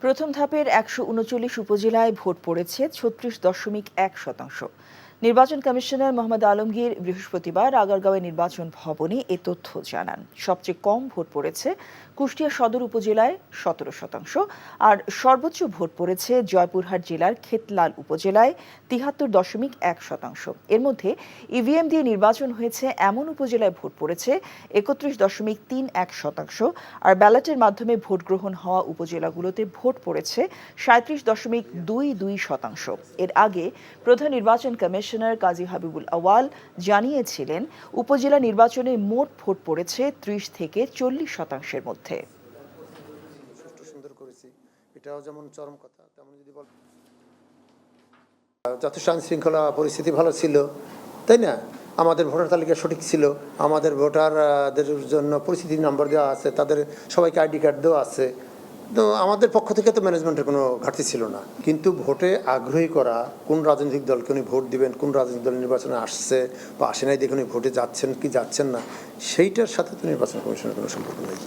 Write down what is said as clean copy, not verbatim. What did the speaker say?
প্রথম ধাপের ১৩৯ উপজেলায় ভোট পড়েছে ৩৬.১%। নির্বাচন কমিশনার মোহাম্মদ আলমগীর বৃহস্পতিবার আগারগাঁওয়ে নির্বাচন ভবনে এ তথ্য জানান। সবচেয়ে কম ভোট পড়েছে কুষ্টিয়া সদর উপজেলায় ১৭%, আর সর্বোচ্চ ভোট পড়েছে জয়পুরহাট জেলার খেতলাল উপজেলায় ৭৩.১%। এর মধ্যে ইভিএম দিয়ে নির্বাচন হয়েছে এমন উপজেলায় ভোট পড়েছে ৩১.৩১%, আর ব্যালটের মাধ্যমে ভোট গ্রহণ হওয়া উপজেলাগুলোতে ভোট পড়েছে ৩৭.২২%। এর আগে প্রধান নির্বাচন কমিশনার কাজী হাবিবুল আওয়াল জানিয়েছিলেন, উপজেলা নির্বাচনে মোট ভোট পড়েছে ৩০ থেকে ৪০% মধ্যে। যথেষ্ট আইন শৃঙ্খলা পরিস্থিতি ভালো ছিল, তাই না? আমাদের ভোটার তালিকা সঠিক ছিল, আমাদের ভোটারদের জন্য পরিস্থিতি নম্বর দেওয়া আছে, তাদের সবাইকে আইডি কার্ড দেওয়া আছে। তো আমাদের পক্ষ থেকে তো ম্যানেজমেন্টের কোনো ঘাটতি ছিল না। কিন্তু ভোটে আগ্রহী করা, কোন রাজনৈতিক দলকে উনি ভোট দিবেন, কোন রাজনৈতিক দল নির্বাচনে আসছে বা আসে নাই দেখে উনি ভোটে যাচ্ছেন কি যাচ্ছেন না, সেইটার সাথে তো নির্বাচন কমিশনের কোনো সম্পর্ক নেই।